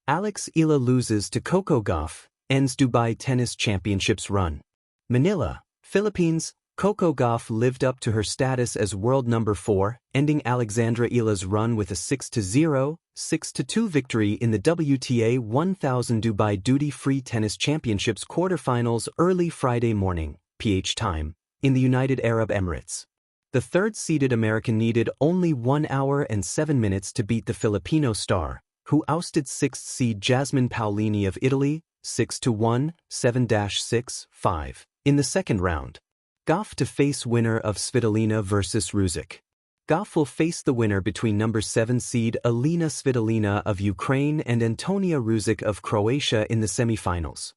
Eala loses to Coco Gauff, ends Dubai Tennis Championships run. Manila, Philippines. Coco Gauff lived up to her status as world number 4, ending Eala's run with a 6-0, 6-2 victory in the WTA 1000 Dubai Duty-Free Tennis Championships quarterfinals early Friday morning, PH time, in the United Arab Emirates. The third-seeded American needed only 1 hour and 7 minutes to beat the Filipino star, who ousted 6th seed Jasmine Paolini of Italy, 6-1, 7-6, 5, in the second round. Gauff to face winner of Svitolina vs Ruzic. Gauff will face the winner between number 7 seed Elena Svitolina of Ukraine and Antonia Ruzic of Croatia in the semifinals.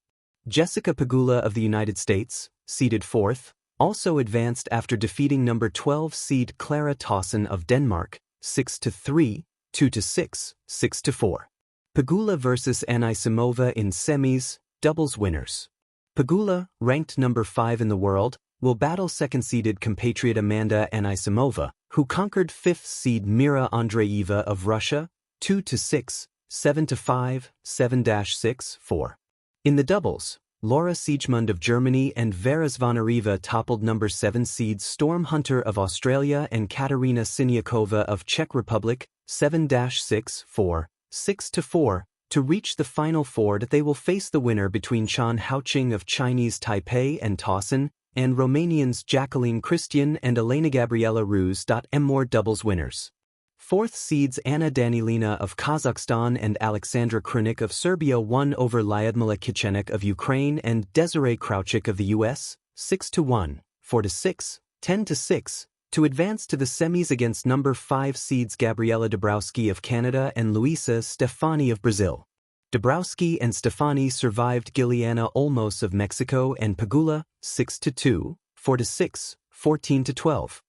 Jessica Pegula of the United States, seeded 4th, also advanced after defeating number 12 seed Clara Tauson of Denmark, 6-3, 2-6, 6-4. Pegula vs Anisimova in semis, doubles winners. Pegula, ranked number 5 in the world, will battle second-seeded compatriot Amanda Anisimova, who conquered 5th seed Mira Andreeva of Russia, 2-6, 7-5, 7-6, 4. In the doubles, Laura Siegemund of Germany and Vera Zvonareva toppled number 7 seed Storm Hunter of Australia and Katerina Siniakova of Czech Republic, 7-6, 4, 6-4, to reach the final four. That they will face the winner between Chen Haoqing of Chinese Taipei and Tauson, and Romanians Jacqueline Christian and Elena Gabriela Ruse. More doubles winners. 4th seeds Anna Danilina of Kazakhstan and Alexandra Krunic of Serbia won over Lyudmila Kichenik of Ukraine and Desiree Crouchik of the US, 6-1, 4-6, 10-6, to advance to the semis against number 5 seeds Gabriela Dabrowski of Canada and Luisa Stefani of Brazil. Dabrowski and Stefani survived Giuliana Olmos of Mexico and Pegula, 6-2, 4-6, 14-12.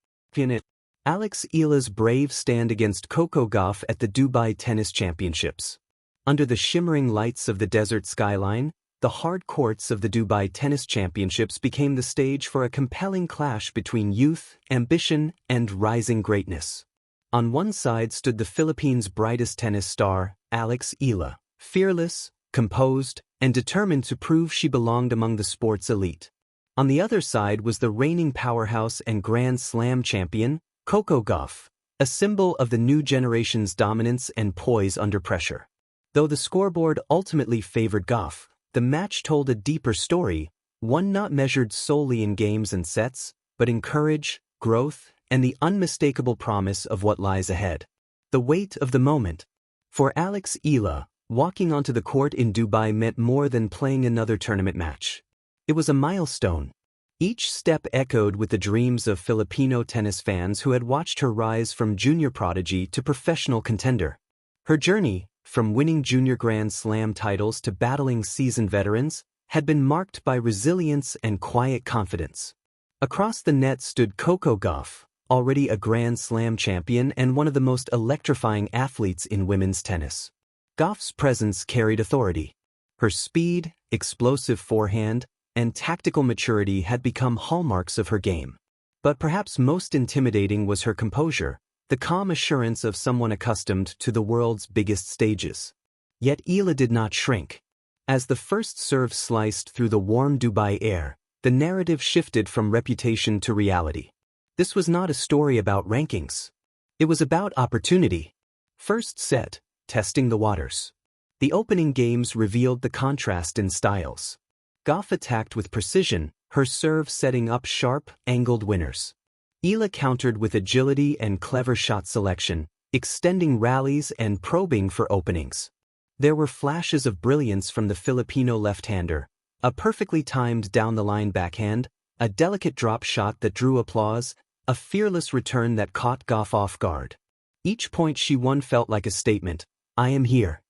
Eala's brave stand against Coco Gauff at the Dubai Tennis Championships. Under the shimmering lights of the desert skyline, the hard courts of the Dubai Tennis Championships became the stage for a compelling clash between youth, ambition, and rising greatness. On one side stood the Philippines' brightest tennis star, Eala. Fearless, composed, and determined to prove she belonged among the sport's elite. On the other side was the reigning powerhouse and Grand Slam champion, Coco Gauff, a symbol of the new generation's dominance and poise under pressure. Though the scoreboard ultimately favored Gauff, the match told a deeper story, one not measured solely in games and sets, but in courage, growth, and the unmistakable promise of what lies ahead. The weight of the moment. For Eala, walking onto the court in Dubai meant more than playing another tournament match. It was a milestone. Each step echoed with the dreams of Filipino tennis fans who had watched her rise from junior prodigy to professional contender. Her journey, from winning junior Grand Slam titles to battling seasoned veterans, had been marked by resilience and quiet confidence. Across the net stood Coco Gauff, already a Grand Slam champion and one of the most electrifying athletes in women's tennis. Gauff's presence carried authority. Her speed, explosive forehand, and tactical maturity had become hallmarks of her game. But perhaps most intimidating was her composure, the calm assurance of someone accustomed to the world's biggest stages. Yet Eala did not shrink. As the first serve sliced through the warm Dubai air, the narrative shifted from reputation to reality. This was not a story about rankings. It was about opportunity. First set, testing the waters. The opening games revealed the contrast in styles. Gauff attacked with precision, her serve setting up sharp, angled winners. Eala countered with agility and clever shot selection, extending rallies and probing for openings. There were flashes of brilliance from the Filipino left-hander, a perfectly timed down-the-line backhand, a delicate drop shot that drew applause, a fearless return that caught Gauff off guard. Each point she won felt like a statement. I am here.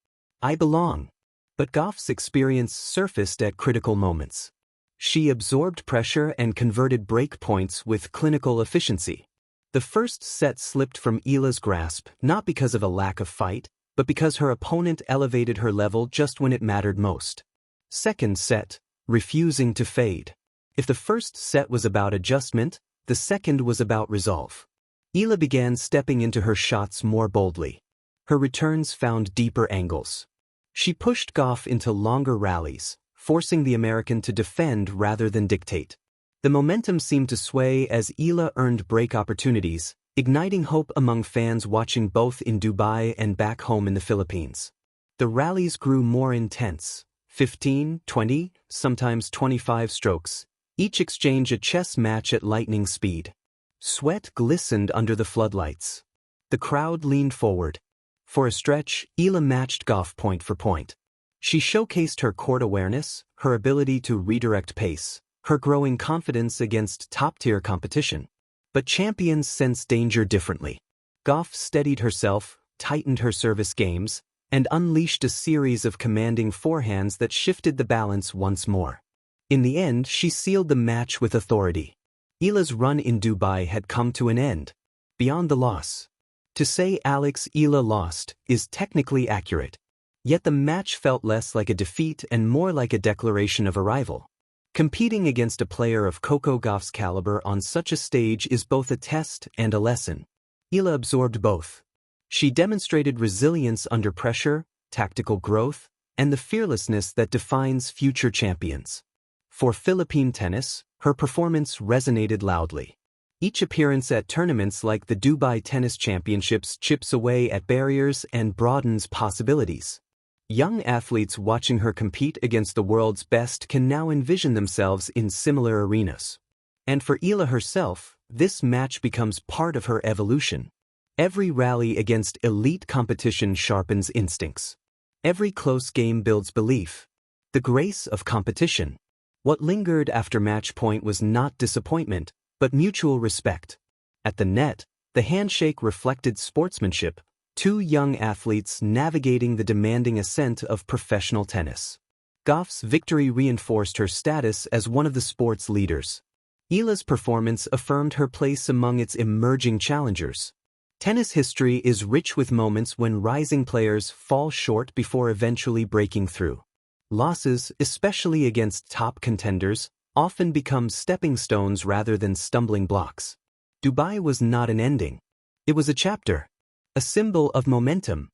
I belong. But Gauff's experience surfaced at critical moments. She absorbed pressure and converted break points with clinical efficiency. The first set slipped from Eala's grasp not because of a lack of fight, but because her opponent elevated her level just when it mattered most. Second set, refusing to fade. If the first set was about adjustment, the second was about resolve. Eala began stepping into her shots more boldly. Her returns found deeper angles. She pushed Gauff into longer rallies, forcing the American to defend rather than dictate. The momentum seemed to sway as Eala earned break opportunities, igniting hope among fans watching both in Dubai and back home in the Philippines. The rallies grew more intense, 15, 20, sometimes 25 strokes, each exchange a chess match at lightning speed. Sweat glistened under the floodlights. The crowd leaned forward. For a stretch, Eala matched Gauff point for point. She showcased her court awareness, her ability to redirect pace, her growing confidence against top-tier competition. But champions sense danger differently. Gauff steadied herself, tightened her service games, and unleashed a series of commanding forehands that shifted the balance once more. In the end, she sealed the match with authority. Eala's run in Dubai had come to an end. Beyond the loss. To say Eala lost is technically accurate. Yet the match felt less like a defeat and more like a declaration of arrival. Competing against a player of Coco Gauff's caliber on such a stage is both a test and a lesson. Eala absorbed both. She demonstrated resilience under pressure, tactical growth, and the fearlessness that defines future champions. For Philippine tennis, her performance resonated loudly. Each appearance at tournaments like the Dubai Tennis Championships chips away at barriers and broadens possibilities. Young athletes watching her compete against the world's best can now envision themselves in similar arenas. And for Eala herself, this match becomes part of her evolution. Every rally against elite competition sharpens instincts. Every close game builds belief. The grace of competition. What lingered after match point was not disappointment, but mutual respect. At the net, the handshake reflected sportsmanship, two young athletes navigating the demanding ascent of professional tennis. Gauff's victory reinforced her status as one of the sport's leaders. Eala's performance affirmed her place among its emerging challengers. Tennis history is rich with moments when rising players fall short before eventually breaking through. Losses, especially against top contenders, often become stepping stones rather than stumbling blocks. Dubai was not an ending. It was a chapter. A symbol of momentum.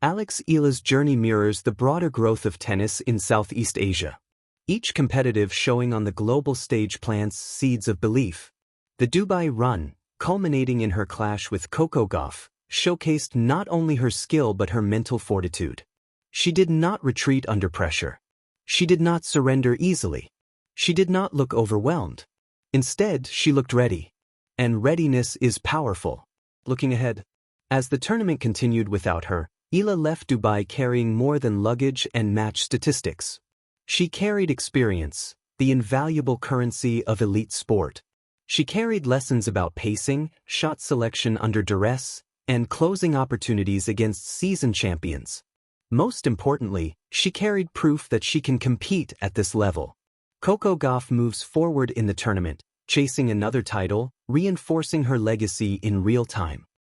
Eala's journey mirrors the broader growth of tennis in Southeast Asia. Each competitive showing on the global stage plants seeds of belief. The Dubai run, culminating in her clash with Coco Gauff, showcased not only her skill but her mental fortitude. She did not retreat under pressure. She did not surrender easily. She did not look overwhelmed. Instead, she looked ready. And readiness is powerful. Looking ahead. As the tournament continued without her, Eala left Dubai carrying more than luggage and match statistics. She carried experience, the invaluable currency of elite sport. She carried lessons about pacing, shot selection under duress, and closing opportunities against seasoned champions. Most importantly, she carried proof that she can compete at this level. Coco Gauff moves forward in the tournament, chasing another title, reinforcing her legacy in real time.